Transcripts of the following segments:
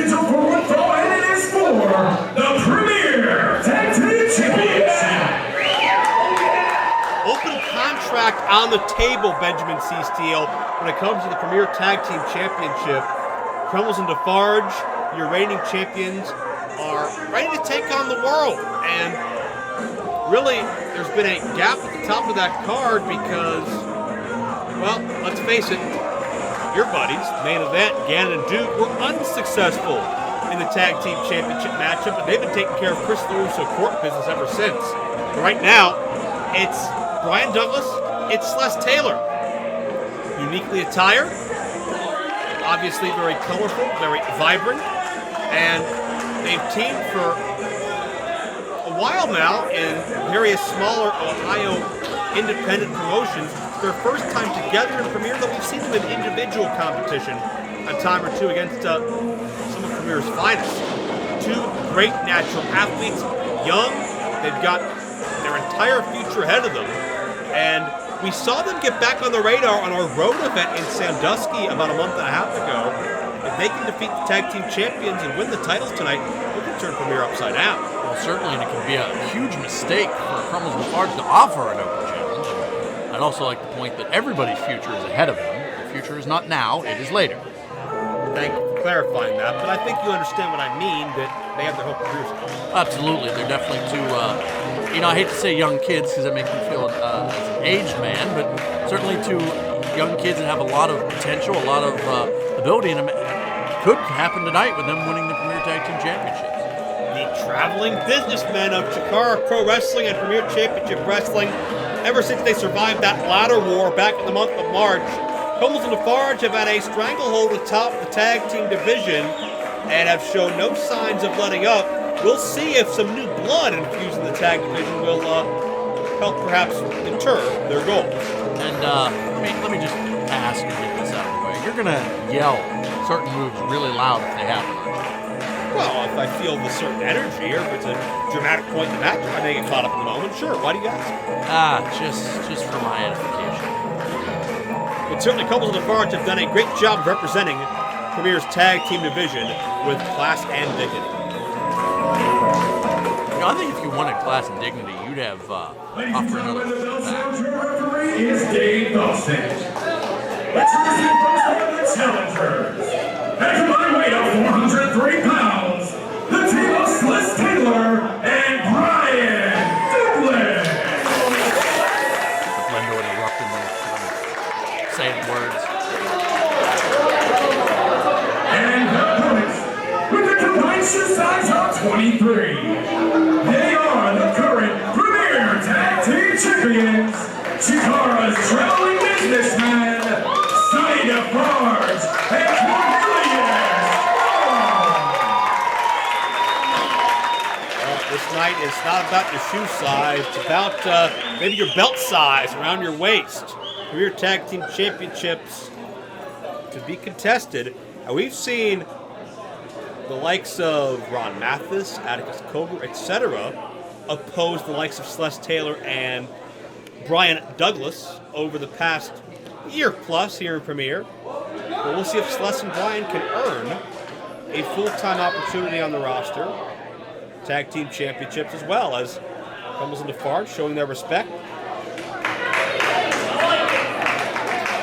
digital forward throw, and it is for the Premier Tag Team Championship. Open contract on the table, Benjamin C. Steele, when it comes to the Premier Tag Team Championship. Crummels and Defarge, your reigning champions, are ready to take on the world. And really, there's been a gap at the top of that card because, well, let's face it, your buddies, main event, Gannon and Duke, were unsuccessful in the Tag Team Championship matchup, and they've been taking care of Chris LaRusso court business ever since. But right now, it's Bryen Douglas, it's Sless Taylor. Uniquely attired, obviously very colorful, very vibrant, and they've teamed for a while now in various smaller Ohio independent promotions. It's their first time together in Premier, though we've seen them in individual competition a time or two against some of Premier's finest. Two great natural athletes, young, they've got their entire future ahead of them, and we saw them get back on the radar on our road event in Sandusky about a month and a half ago. If they can defeat the tag team champions and win the titles tonight, we can turn Premier upside down. Well, certainly, and it could be a huge mistake for Crummels and Defarge to offer an open challenge. I'd also like to point that everybody's future is ahead of them. The future is not now, it is later. Thank you for clarifying that, but I think you understand what I mean, that they have their whole careers ahead. Absolutely, they're definitely two, I hate to say young kids because that makes me feel as an aged man, but certainly two young kids that have a lot of potential, a lot of ability in them. It could happen tonight with them winning the Premier Tag Team Championships. The traveling businessmen of Chikara Pro Wrestling and Premier Championship Wrestling, ever since they survived that ladder war back in the month of March, Crummels and Defarge have had a stranglehold atop the tag team division and have shown no signs of letting up. We'll see if some new blood infused in the tag division will help perhaps deter their goals. And let me just ask and get this out of the way. You're going to yell certain moves really loud if they happen. Well, if I feel the certain energy or if it's a dramatic point in the match, I may get caught up in the moment. Sure, why do you ask? Just for my edification. But certainly Crummels and Defarge have done a great job of representing Premier's tag team division with class and dignity. I think if you wanted class and dignity, you'd have offered another match. Your referee is Dave Dawson. Let's introduce the challengers. At a combined weight of 403 pounds, the team of Sless Taylor and Bryen Douglas. Glendo interrupted me, saying words. And the opponents, with a combined shoe size of 23. They are the current Premier Tag Team Champions, Chikara's traveling businessman, Sonny Defarge, and Cornelius Crummels. This night is not about your shoe size, it's about maybe your belt size around your waist. Premier Tag Team Championships to be contested. And we've seen the likes of Ron Mathis, Atticus Cogar, etc. oppose the likes of Sless Taylor and Bryen Douglas over the past year plus here in Premier. But we'll see if Sless and Bryen can earn a full-time opportunity on the roster. Tag Team Championships as well as Crummels and Defarge showing their respect.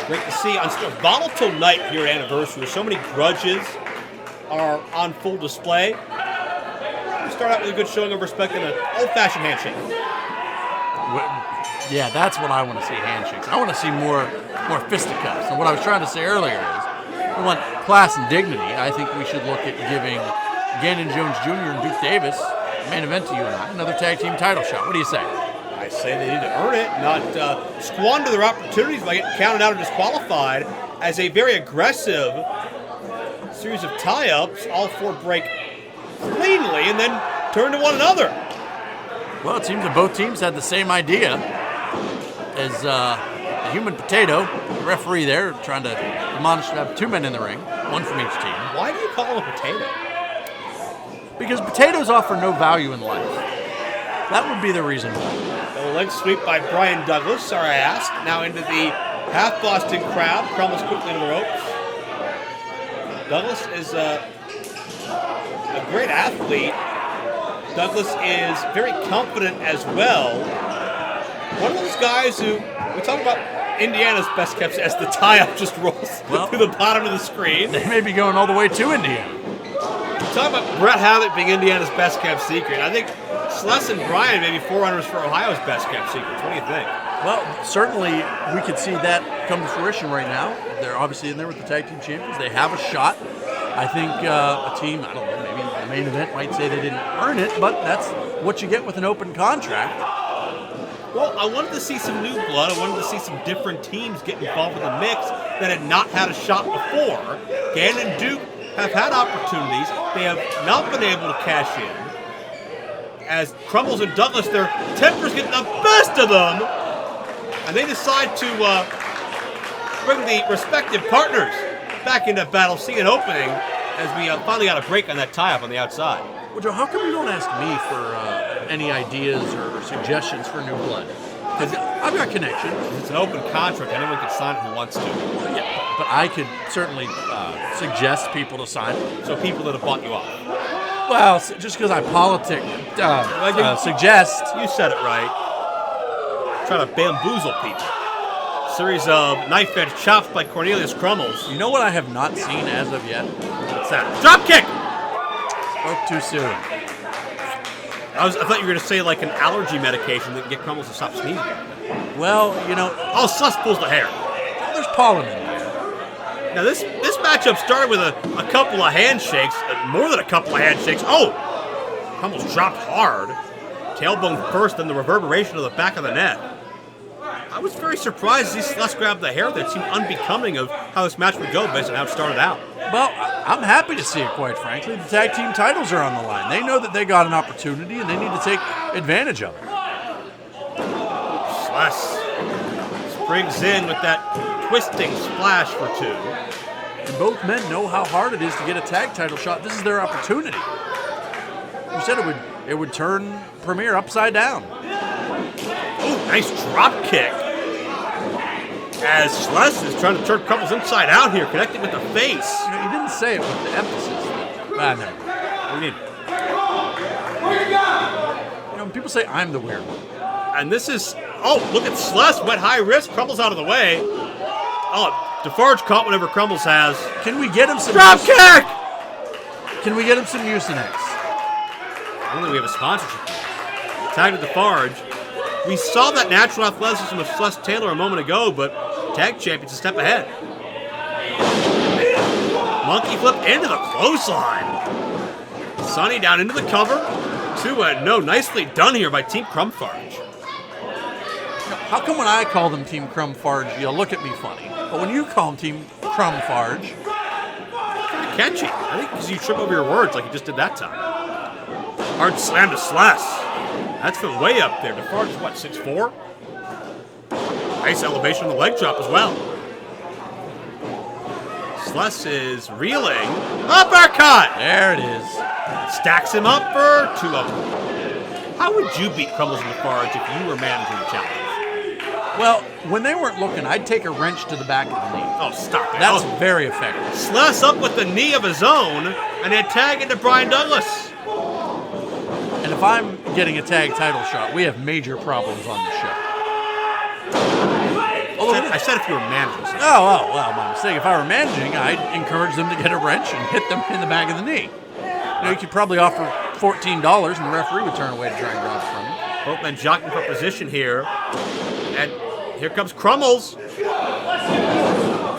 Great to see on such a volatile night here at Anniversary. So many grudges are on full display. We start out with a good showing of respect and an old-fashioned handshake. Yeah, that's what I want to see, handshakes. I want to see more fisticuffs. And what I was trying to say earlier is, we want class and dignity. I think we should look at giving Gannon Jones Jr. and Duke Davis, main event to you and I, another tag team title shot. What do you say? I say they need to earn it, not squander their opportunities by getting counted out or disqualified, as a very aggressive series of tie-ups, all four break cleanly and then turn to one another. Well, it seems that both teams had the same idea as a human potato, the referee there, trying to admonish to have two men in the ring, one from each team. Why do you call him a potato? Because potatoes offer no value in life. That would be the reason why. The leg sweep by Bryen Douglas, sorry I asked. Now into the half-Boston crowd. Crummels quickly into the ropes. Douglas is a great athlete. Douglas is very confident as well. One of those guys who, we talk about Indiana's best kept as the tie-up just rolls to the bottom of the screen. They may be going all the way to Indiana. Talk about Brett Havoc being Indiana's best kept secret. I think Sless and Bryen may be forerunners for Ohio's best kept secrets. What do you think? Well, certainly we could see that come to fruition right now. They're obviously in there with the tag team champions. They have a shot. I think a team, I don't know, maybe the main event might say they didn't earn it, but that's what you get with an open contract. Well, I wanted to see some new blood. I wanted to see some different teams get involved in the mix that had not had a shot before. Gannon and Duke have had opportunities. They have not been able to cash in. As Crummels and Douglas, their tempers get the best of them, and they decide to bring the respective partners back into battle, see an opening as we finally got a break on that tie-up on the outside. Well, Joe, how come you don't ask me for any ideas or suggestions for new blood? Because I've got connections. It's an open contract. Anyone can sign it who wants to. Yeah, but I could certainly suggest people to sign it. So people that have bought you off. Well, just because I suggest. You said it right. Trying to bamboozle people. Series of knife edge chops by Cornelius Crummels. You know what I have not seen as of yet? What's that? Drop kick! Spoke too soon. I thought you were going to say like an allergy medication that can get Crummels to stop sneezing. Well, you know. Oh, Sless pulls the hair. There's pollen in there. Now this matchup started with a couple of handshakes, more than a couple of handshakes. Oh! Crummels dropped hard. Tailbone first, then the reverberation of the back of the neck. I was very surprised to see Sless grab the hair. That seemed unbecoming of how this match would go based on how it started out. Well, I'm happy to see it, quite frankly. The tag team titles are on the line. They know that they got an opportunity, and they need to take advantage of it. Sless springs in with that twisting splash for two. And both men know how hard it is to get a tag title shot. This is their opportunity. You said it would turn Premier upside down. Oh, nice drop kick. As Sless is trying to turn Crummels inside out here, connecting with the face. You know, you didn't say it with the emphasis. No. What do you mean? You know, people say I'm the weird one. And this is, oh, look at Sless, went high risk, Crummels out of the way. Oh, Defarge caught whatever Crummels has. Can we get him some drop kick? Can we get him some Mucinex? I don't think we have a sponsorship here. Tag to Defarge. We saw that natural athleticism of Sless Taylor a moment ago, but tag champion's a step ahead. Monkey flip into the clothesline. Sonny down into the cover. 2-0. Nicely done here by Team Crumfarge. How come when I call them Team Crumfarge, you'll look at me funny? But when you call them Team Crumfarge... Kind of catchy. I think because you trip over your words like you just did that time. Hard slam to Sless. That's from way up there. Defarge is what, 6'4"? Nice elevation on the leg drop as well. Sless is reeling. Uppercut! There it is. Stacks him up for 2-0. How would you beat Crummels and Defarge if you were managing the challenge? Well, when they weren't looking, I'd take a wrench to the back of the knee. Oh, stop it. That's very effective. Sless up with the knee of his own, and then tag into Bryen Douglas. And if I'm getting a tag title shot, we have major problems on the show. I said if you were managing something. Oh, well, my mistake. If I were managing, I'd encourage them to get a wrench and hit them in the back of the knee. You know, you could probably offer $14 and the referee would turn away to try and grab it from you. Both men jockeying for position here. And here comes Crummels.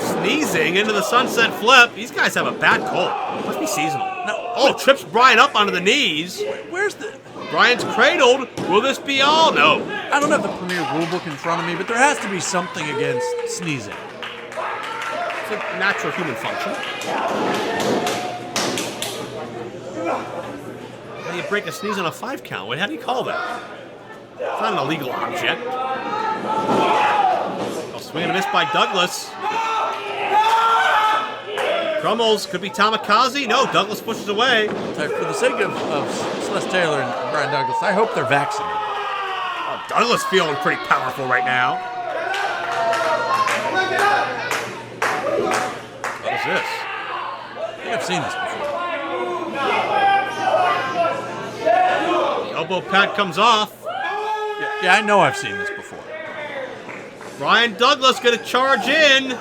Sneezing into the sunset flip. These guys have a bad cold. Must be seasonal. No, trips Bryen up onto the knees. Where's the... Bryan's cradled. Will this be all? No. I don't have the Premier rulebook in front of me, but there has to be something against sneezing. It's a natural human function. How do you break a sneeze on a 5 count? How do you call that? It's not an illegal object. Oh, swing and a miss by Douglas. Crummels could be Tamikaze. No, Douglas pushes away. For the sake of Sless Taylor and Bryen Douglas, I hope they're vaccinated. Oh, Douglas feeling pretty powerful right now. What is this? I think I've seen this before. Elbow pad comes off. Yeah, I know I've seen this before. Bryan Douglas going to charge in.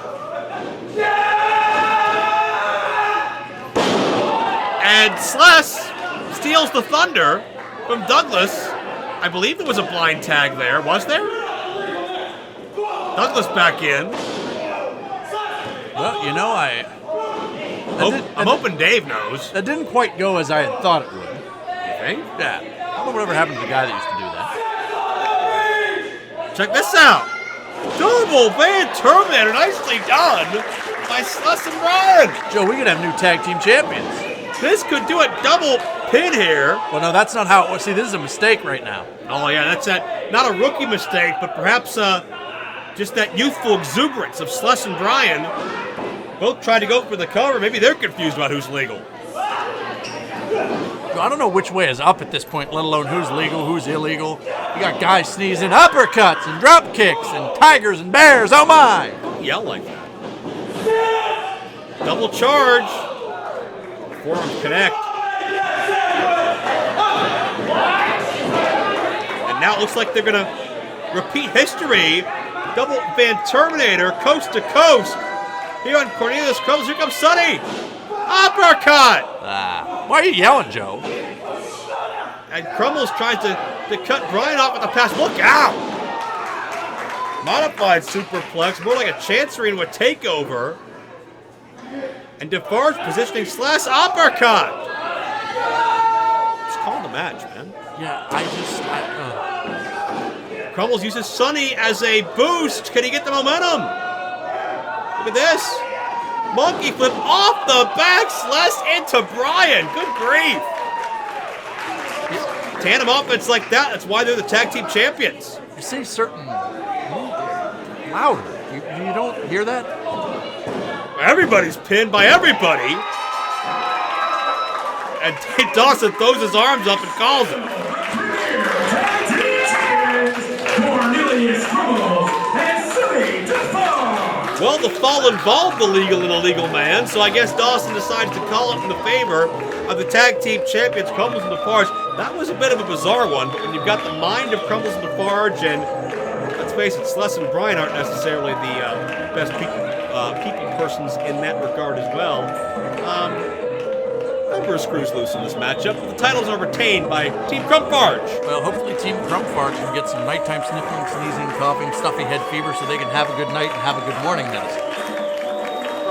And Sless steals the thunder from Douglas. I believe there was a blind tag there. Was there? Douglas back in. Well, you know, I'm hoping Dave knows. that didn't quite go as I had thought it would. You think? Yeah. I don't know whatever happened to the guy that used to do that. Check this out. Double Van Terminator. Nicely done by Sless and Bryen. Joe, we could have new tag team champions. This could do a double pin here. Well, no, that's not how it was. See, this is a mistake right now. Oh, yeah, that's not a rookie mistake, but perhaps just that youthful exuberance of Sless and Bryen. Both tried to go for the cover. Maybe they're confused about who's legal. I don't know which way is up at this point, let alone who's legal, who's illegal. You got guys sneezing uppercuts and drop kicks and tigers and bears. Oh, my. Don't yell like that. Double charge. Forearms connect. And now it looks like they're going to repeat history. Double Van Terminator, coast to coast. Here on Cornelius Crummels, here comes Sonny. Uppercut! Why are you yelling, Joe? And Crummels tries to cut Bryen off with a pass. Look out! Modified superplex, more like a chancery into a takeover. And Defarge positioning Sless, uppercut! Just calling the match, man. Yeah, Crummels uses Sonny as a boost. Can he get the momentum? Look at this. Monkey flip off the back. Sless into Bryen. Good grief. Tandem offense like that. That's why they're the tag team champions. You say certain louder. You don't hear that? Everybody's pinned by everybody. And Dawson throws his arms up and calls it. Cornelius Crummels Sonny Defarge. Well, the fall involved the legal and illegal man, so I guess Dawson decided to call it in the favor of the tag team champions, Crummels and Defarge. That was a bit of a bizarre one, but when you've got the mind of Crummels and Defarge, and let's face it, Sless and Bryen aren't necessarily the best people persons in that regard as well. Number of screws loose in this matchup, but the titles are retained by Team Crummfarge. Well, hopefully Team Crummfarge can get some nighttime sniffling, sneezing, coughing, stuffy head fever so they can have a good night and have a good morning medicine.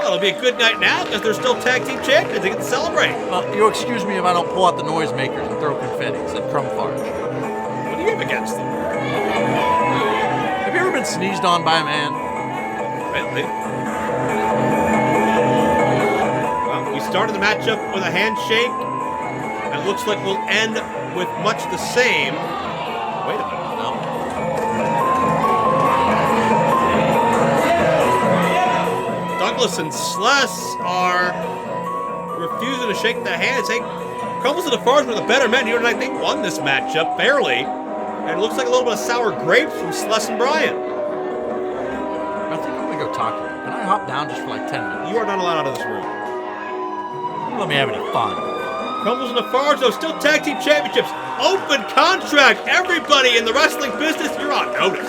Well, it'll be a good night now because they're still tag team champions. They get to celebrate. Well, you'll excuse me if I don't pull out the noisemakers and throw confetti, said Crummfarge. What do you have against them? Have you ever been sneezed on by a man? Really? Well, we started the matchup with a handshake, and it looks like we'll end with much the same. Wait a minute. No. Douglas and Sless are refusing to shake the hands. Hey, Crummels and Defarge were the better men here tonight. They won this matchup, barely. And it looks like a little bit of sour grapes from Sless and Bryen. I think I'm going to go talk to them. Can I hop down just for like 10 minutes? You are not allowed out of this room. Don't let me have any fun. Crummels and Defarge, though, still tag team championships. Open contract. Everybody in the wrestling business, you're on notice.